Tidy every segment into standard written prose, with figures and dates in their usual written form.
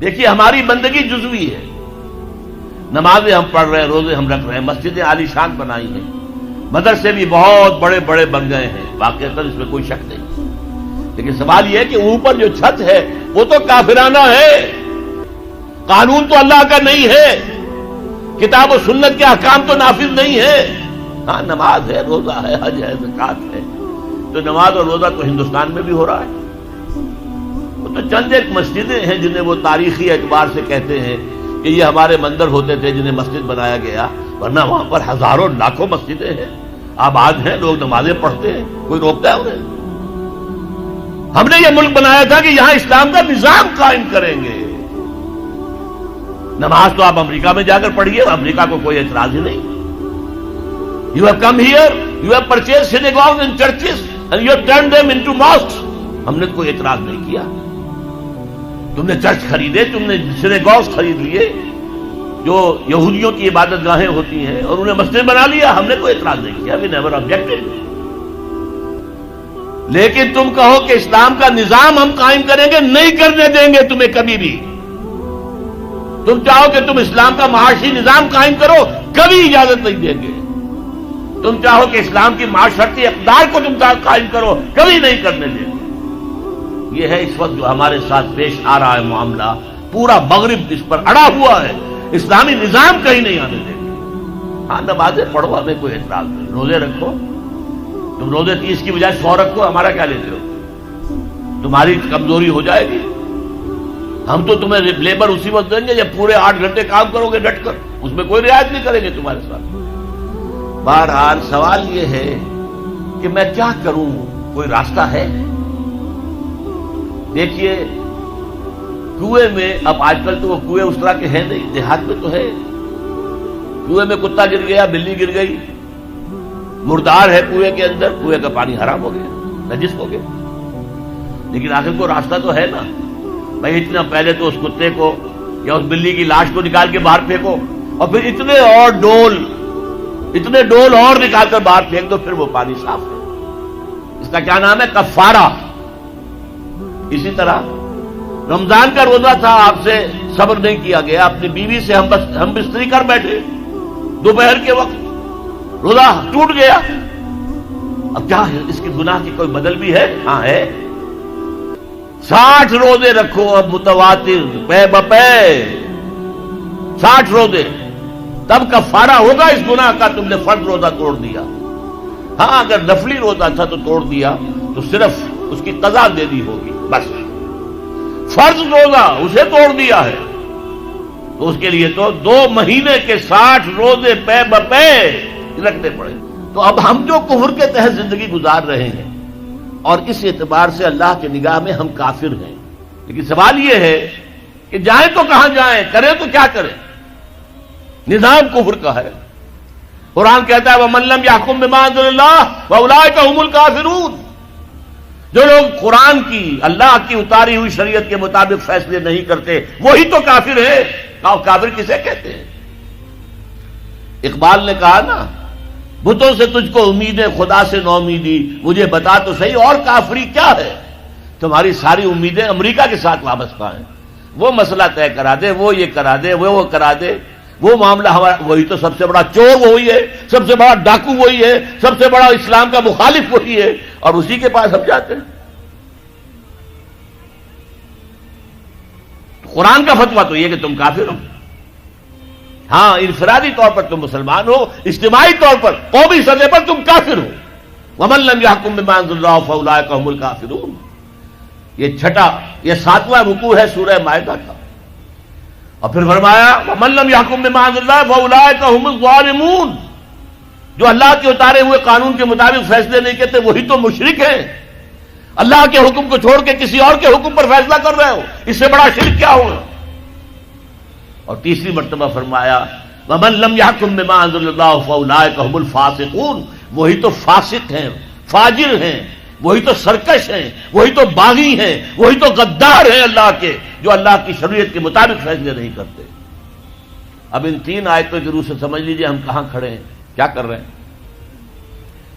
دیکھیے ہماری بندگی جزوی ہے، نمازیں ہم پڑھ رہے ہیں، روزے ہم رکھ رہے ہیں، مسجدیں عالی شان بنائی ہیں، مدرسے بھی بہت بڑے بڑے بن گئے ہیں، واقعتاً اس میں کوئی شک نہیں، لیکن سوال یہ ہے کہ اوپر جو چھت ہے وہ تو کافرانہ ہے، قانون تو اللہ کا نہیں ہے، کتاب و سنت کے احکام تو نافذ نہیں ہے۔ ہاں نماز ہے، روزہ ہے، حج ہے، زکوٰۃ ہے، تو نماز اور روزہ تو ہندوستان میں بھی ہو رہا ہے، وہ تو چند ایک مسجدیں ہیں جنہیں وہ تاریخی اعتبار سے کہتے ہیں کہ یہ ہمارے مندر ہوتے تھے جنہیں مسجد بنایا گیا، ورنہ وہاں پر ہزاروں لاکھوں مسجدیں ہیں، آباد ہیں، لوگ نمازیں پڑھتے ہیں، کوئی روکتا ہے انہیں؟ ہم نے یہ ملک بنایا تھا کہ یہاں اسلام کا نظام قائم کریں گے۔ نماز تو آپ امریکہ میں جا کر پڑھیے، امریکہ کو کوئی اعتراض ہی نہیں۔ You have come here, you have purchased synagogues and churches and you have turned them into mosques. ہم نے کوئی اعتراض نہیں کیا، تم نے چرچ خریدے، تم نے سینیگوگز خرید لیے جو یہودیوں کی عبادت گاہیں ہوتی ہیں، اور انہیں مسجد بنا لیا، ہم نے کوئی اعتراض نہیں کیا، we never objected۔ لیکن تم کہو کہ اسلام کا نظام ہم قائم کریں گے، نہیں کرنے دیں گے تمہیں کبھی بھی۔ تم چاہو کہ تم اسلام کا معاشی نظام قائم کرو، کبھی اجازت نہیں دیں گے۔ تم چاہو کہ اسلام کی معاشرتی اقدار کو تم قائم کرو، کبھی نہیں کرنے دیں گے۔ یہ ہے اس وقت جو ہمارے ساتھ پیش آ رہا ہے معاملہ، پورا مغرب اس پر اڑا ہوا ہے، اسلامی نظام کہیں نہیں آنے دیں گے۔ ہاں نمازیں پڑھو، ہمیں کوئی اعتراض نہیں، روزے رکھو، تم روزے 30 کی بجائے 100 رکھو، ہمارا کیا لیتے ہو؟ تمہاری کمزوری ہو جائے گی، ہم تو تمہیں لیبر اسی وقت دیں گے جب پورے 8 گھنٹے کام کرو گے ڈٹ کر، اس میں کوئی رعایت نہیں کریں گے تمہارے ساتھ۔ بہرحال سوال یہ ہے کہ میں کیا کروں، کوئی راستہ ہے؟ دیکھیے کنویں میں، اب آج کل تو وہ کنویں اس طرح کے ہیں نہیں، دیہات میں تو ہے، کنویں میں کتا گر گیا، بلی گر گئی، مردار ہے کنویں کے اندر، کنویں کا پانی حرام ہو گیا، نجس ہو گیا، لیکن آخر کو راستہ تو ہے نا بھائی، اتنا پہلے تو اس کتے کو یا اس بلی کی لاش کو نکال کے باہر پھینکو، اور پھر اتنے ڈول اور نکال کر باہر پھینک دو، پھر وہ پانی صاف ہے۔ اس کا کیا نام ہے؟ کفارہ۔ اسی طرح رمضان کا روزہ تھا، آپ سے صبر نہیں کیا گیا، اپنی بیوی سے ہم بستری کر بیٹھے دوپہر کے وقت، روزہ ٹوٹ گیا، اب کیا ہے؟ اس کے گناہ کی کوئی بدل بھی ہے؟ ہاں ہے، 60 روزے رکھو اب متواتر پے بپے، 60 روزے، تب کفارہ ہوگا اس گناہ کا، تم نے فرض روزہ توڑ دیا۔ ہاں اگر نفلی روزہ تھا تو توڑ دیا تو صرف اس کی قضا دینی ہوگی بس، فرض روزہ اسے توڑ دیا ہے تو اس کے لیے تو 2 مہینے کے 60 روزے پے بپے رکھنے پڑے۔ تو اب ہم جو کفر کے تحت زندگی گزار رہے ہیں، اور اس اعتبار سے اللہ کی نگاہ میں ہم کافر ہیں، لیکن سوال یہ ہے کہ جائیں تو کہاں جائیں، کریں تو کیا کریں؟ نظام کفر کا ہے، قرآن کہتا ہے وَمَن لَّمْ يَحْكُم بِمَا أَنزَلَ اللَّهُ وَأُولَٰئِكَ هُمُ الْكَافِرُونَ۔ جو لوگ قرآن کی، اللہ کی اتاری ہوئی شریعت کے مطابق فیصلے نہیں کرتے، وہی تو کافر ہے۔ کافر کسے کہتے ہیں؟ اقبال نے کہا نا، بتوں سے تجھ کو امید ہے، خدا سے نو امیدی، مجھے بتا تو صحیح اور کافری کیا ہے؟ تمہاری ساری امیدیں امریکہ کے ساتھ وابستہ ہیں، وہ مسئلہ طے کرا دے، وہ یہ کرا دے، وہ کرا دے، وہ معاملہ ہمارا، وہی تو سب سے بڑا چور وہی ہے، سب سے بڑا ڈاکو وہی ہے، سب سے بڑا اسلام کا مخالف وہی ہے، اور اسی کے پاس ہم جاتے ہیں۔ قرآن کا فتویٰ تو یہ کہ تم کافر ہو۔ ہاں انفرادی طور پر تم مسلمان ہو، اجتماعی طور پر قومی سطح پر تم کافر ہو۔ وَمَن لَّمْ يَحْكُم بِمَا أَنزَلَ اللَّهُ فَأُولَٰئِكَ هُمُ الْكَافِرُونَ۔ یہ 7واں رکوع ہے سورہ مائدہ کا، اور پھر فرمایا وَمَن لَّمْ يَحْكُم بِمَا أَنزَلَ اللَّهُ فَأُولَٰئِكَ هُمُ الظَّالِمُونَ۔ جو اللہ کے اتارے ہوئے قانون کے مطابق فیصلے نہیں کرتے وہی تو مشرک ہیں، اللہ کے حکم کو چھوڑ کے کسی اور کے حکم پر فیصلہ کر رہے ہو، اس سے بڑا شرک کیا ہوگا؟ اور تیسری مرتبہ فرمایا وَمَن لَّمْ يَحْكُم بِمَا أَنزَلَ اللَّهُ فَأُولَٰئِكَ هُمُ الْفَاسِقُونَ۔ وہی تو فاسق ہیں، فاجر ہیں، وہی تو سرکش ہیں، وہی تو باغی ہیں، وہی تو غدار ہیں اللہ کے، جو اللہ کی شریعت کے مطابق فیصلے نہیں کرتے۔ اب ان 3 آیتوں کی روح سے سمجھ لیجئے ہم کہاں کھڑے ہیں، کیا کر رہے ہیں۔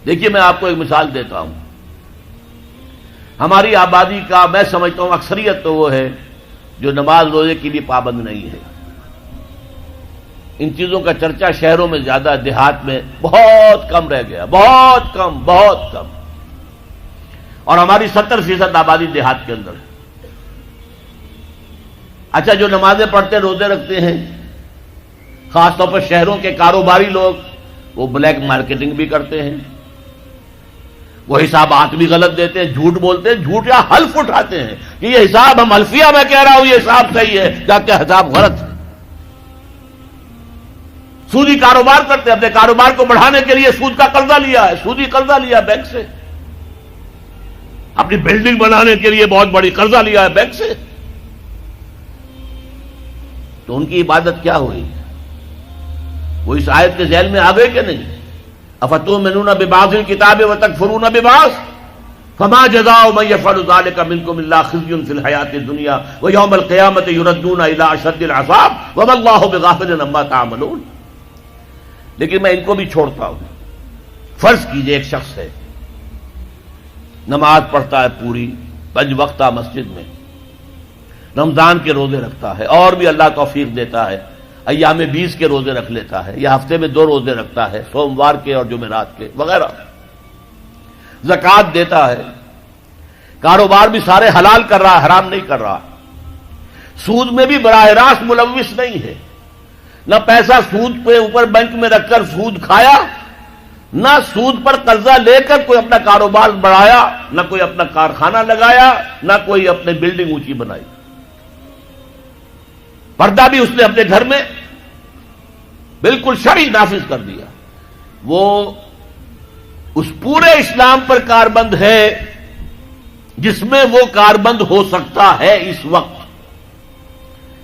دیکھیے میں آپ کو ایک مثال دیتا ہوں، ہماری آبادی کا میں سمجھتا ہوں اکثریت تو وہ ہے جو نماز روزے کے لیے پابند نہیں ہے۔ ان چیزوں کا چرچا شہروں میں زیادہ، دیہات میں بہت کم رہ گیا، بہت کم، بہت کم۔ اور ہماری 70% آبادی دیہات کے اندر ہے۔ اچھا، جو نمازیں پڑھتے روزے رکھتے ہیں، خاص طور پر شہروں کے کاروباری لوگ، وہ بلیک مارکیٹنگ بھی کرتے ہیں، وہ حسابات بھی غلط دیتے ہیں، جھوٹ بولتے ہیں، جھوٹ یا حلف اٹھاتے ہیں کہ یہ حساب ہم حلفیہ میں کہہ رہا ہوں یہ حساب صحیح ہے، جبکہ حساب غلط ہے۔ سودی کاروبار کرتے ہیں، اپنے کاروبار کو بڑھانے کے لیے سود کا قرضہ لیا ہے، سودی قرضہ لیا بینک سے، اپنی بلڈنگ بنانے کے لیے بہت بڑی قرضہ لیا ہے بینک سے، تو ان کی عبادت کیا ہوئی؟ وہ اس آیت کے ذیل میں آ گئے کہ نہیں؟ افتؤمنون ببعض الکتاب وتکفرون ببعض فما جزاء من يفعل ذلك منكم الا خزي في الحياة الدنيا ويوم القيامة يردون الى اشد العذاب وما الله بغافل عما تعملون۔ لیکن میں ان کو بھی چھوڑتا ہوں۔ فرض کیجئے ایک شخص ہے، نماز پڑھتا ہے پوری 5 وقتہ مسجد میں، رمضان کے روزے رکھتا ہے، اور بھی اللہ توفیق دیتا ہے، ایام 20 کے روزے رکھ لیتا ہے، یا ہفتے میں 2 روزے رکھتا ہے، سوموار کے اور جمعرات کے وغیرہ، زکوٰۃ دیتا ہے، کاروبار بھی سارے حلال کر رہا ہے، حرام نہیں کر رہا، سود میں بھی براہ راست ملوث نہیں ہے، نہ پیسہ سود پہ اوپر بینک میں رکھ کر سود کھایا، نہ سود پر قرضہ لے کر کوئی اپنا کاروبار بڑھایا، نہ کوئی اپنا کارخانہ لگایا، نہ کوئی اپنے بلڈنگ اونچی بنائی، پردہ بھی اس نے اپنے گھر میں بالکل شرعی نافذ کر دیا۔ وہ اس پورے اسلام پر کاربند ہے جس میں وہ کاربند ہو سکتا ہے اس وقت،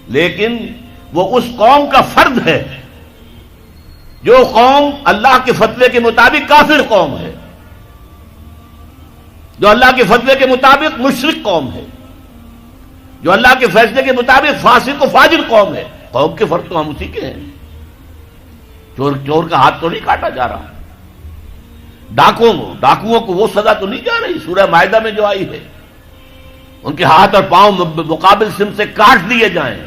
لیکن وہ اس قوم کا فرد ہے جو قوم اللہ کے فتوے کے مطابق کافر قوم ہے، جو اللہ کے فتوے کے مطابق مشرک قوم ہے، جو اللہ کے فیصلے کے مطابق فاسق و فاجر قوم ہے۔ قوم کے فرد تو ہم اسی کے ہیں۔ چور کا ہاتھ تو نہیں کاٹا جا رہا، ڈاکوؤں کو وہ سزا تو نہیں جا رہی سورہ مائدہ میں جو آئی ہے، ان کے ہاتھ اور پاؤں مقابل سم سے کاٹ دیے جائیں،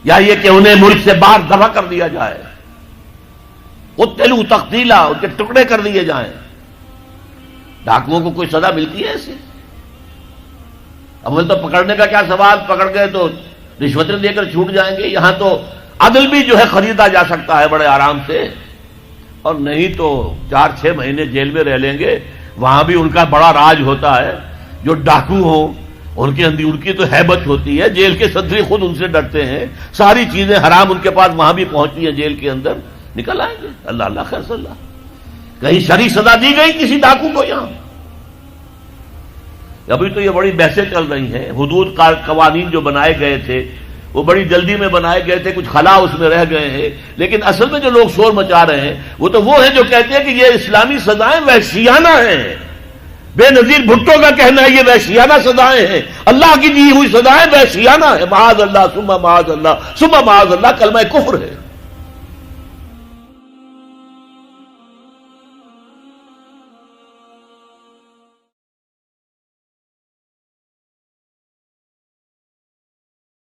یا یہ کہ انہیں ملک سے باہر دفع کر دیا جائے، قتلوا تقتیلا، ان کے ٹکڑے کر دیے جائیں۔ ڈاکوؤں کو کوئی سزا ملتی ہے ایسی؟ اول تو پکڑنے کا کیا سوال، پکڑ گئے تو رشوتیں دے کر چھوٹ جائیں گے، یہاں تو عدل بھی جو ہے خریدا جا سکتا ہے بڑے آرام سے، اور نہیں تو 4-6 مہینے جیل میں رہ لیں گے۔ وہاں بھی ان کا بڑا راج ہوتا ہے، جو ڈاکو ہوں ان کے اندر ان کی تو ہیبت ہوتی ہے، جیل کے صدری خود ان سے ڈرتے ہیں، ساری چیزیں حرام ان کے پاس وہاں بھی پہنچتی ہیں، جیل کے اندر نکل آئیں گے۔ اللہ اللہ خیر صلی اللہ، کہیں شرعی سزا دی گئی کسی ڈاکو کو؟ یہاں ابھی تو یہ بڑی بحثیں چل رہی ہیں، حدود قوانین جو بنائے گئے تھے وہ بڑی جلدی میں بنائے گئے تھے، کچھ خلا اس میں رہ گئے ہیں، لیکن اصل میں جو لوگ شور مچا رہے ہیں وہ ہیں جو کہتے ہیں کہ یہ اسلامی سزائیں وحشیانہ ہیں۔ بے نظیر بھٹو کا کہنا ہے یہ وحشیانہ سزائیں ہیں، اللہ کی دی ہوئی سزائیں وحشیانہ ہیں، معاذ اللہ ثم معاذ اللہ ثم معاذ اللہ، کلمہ کفر ہے۔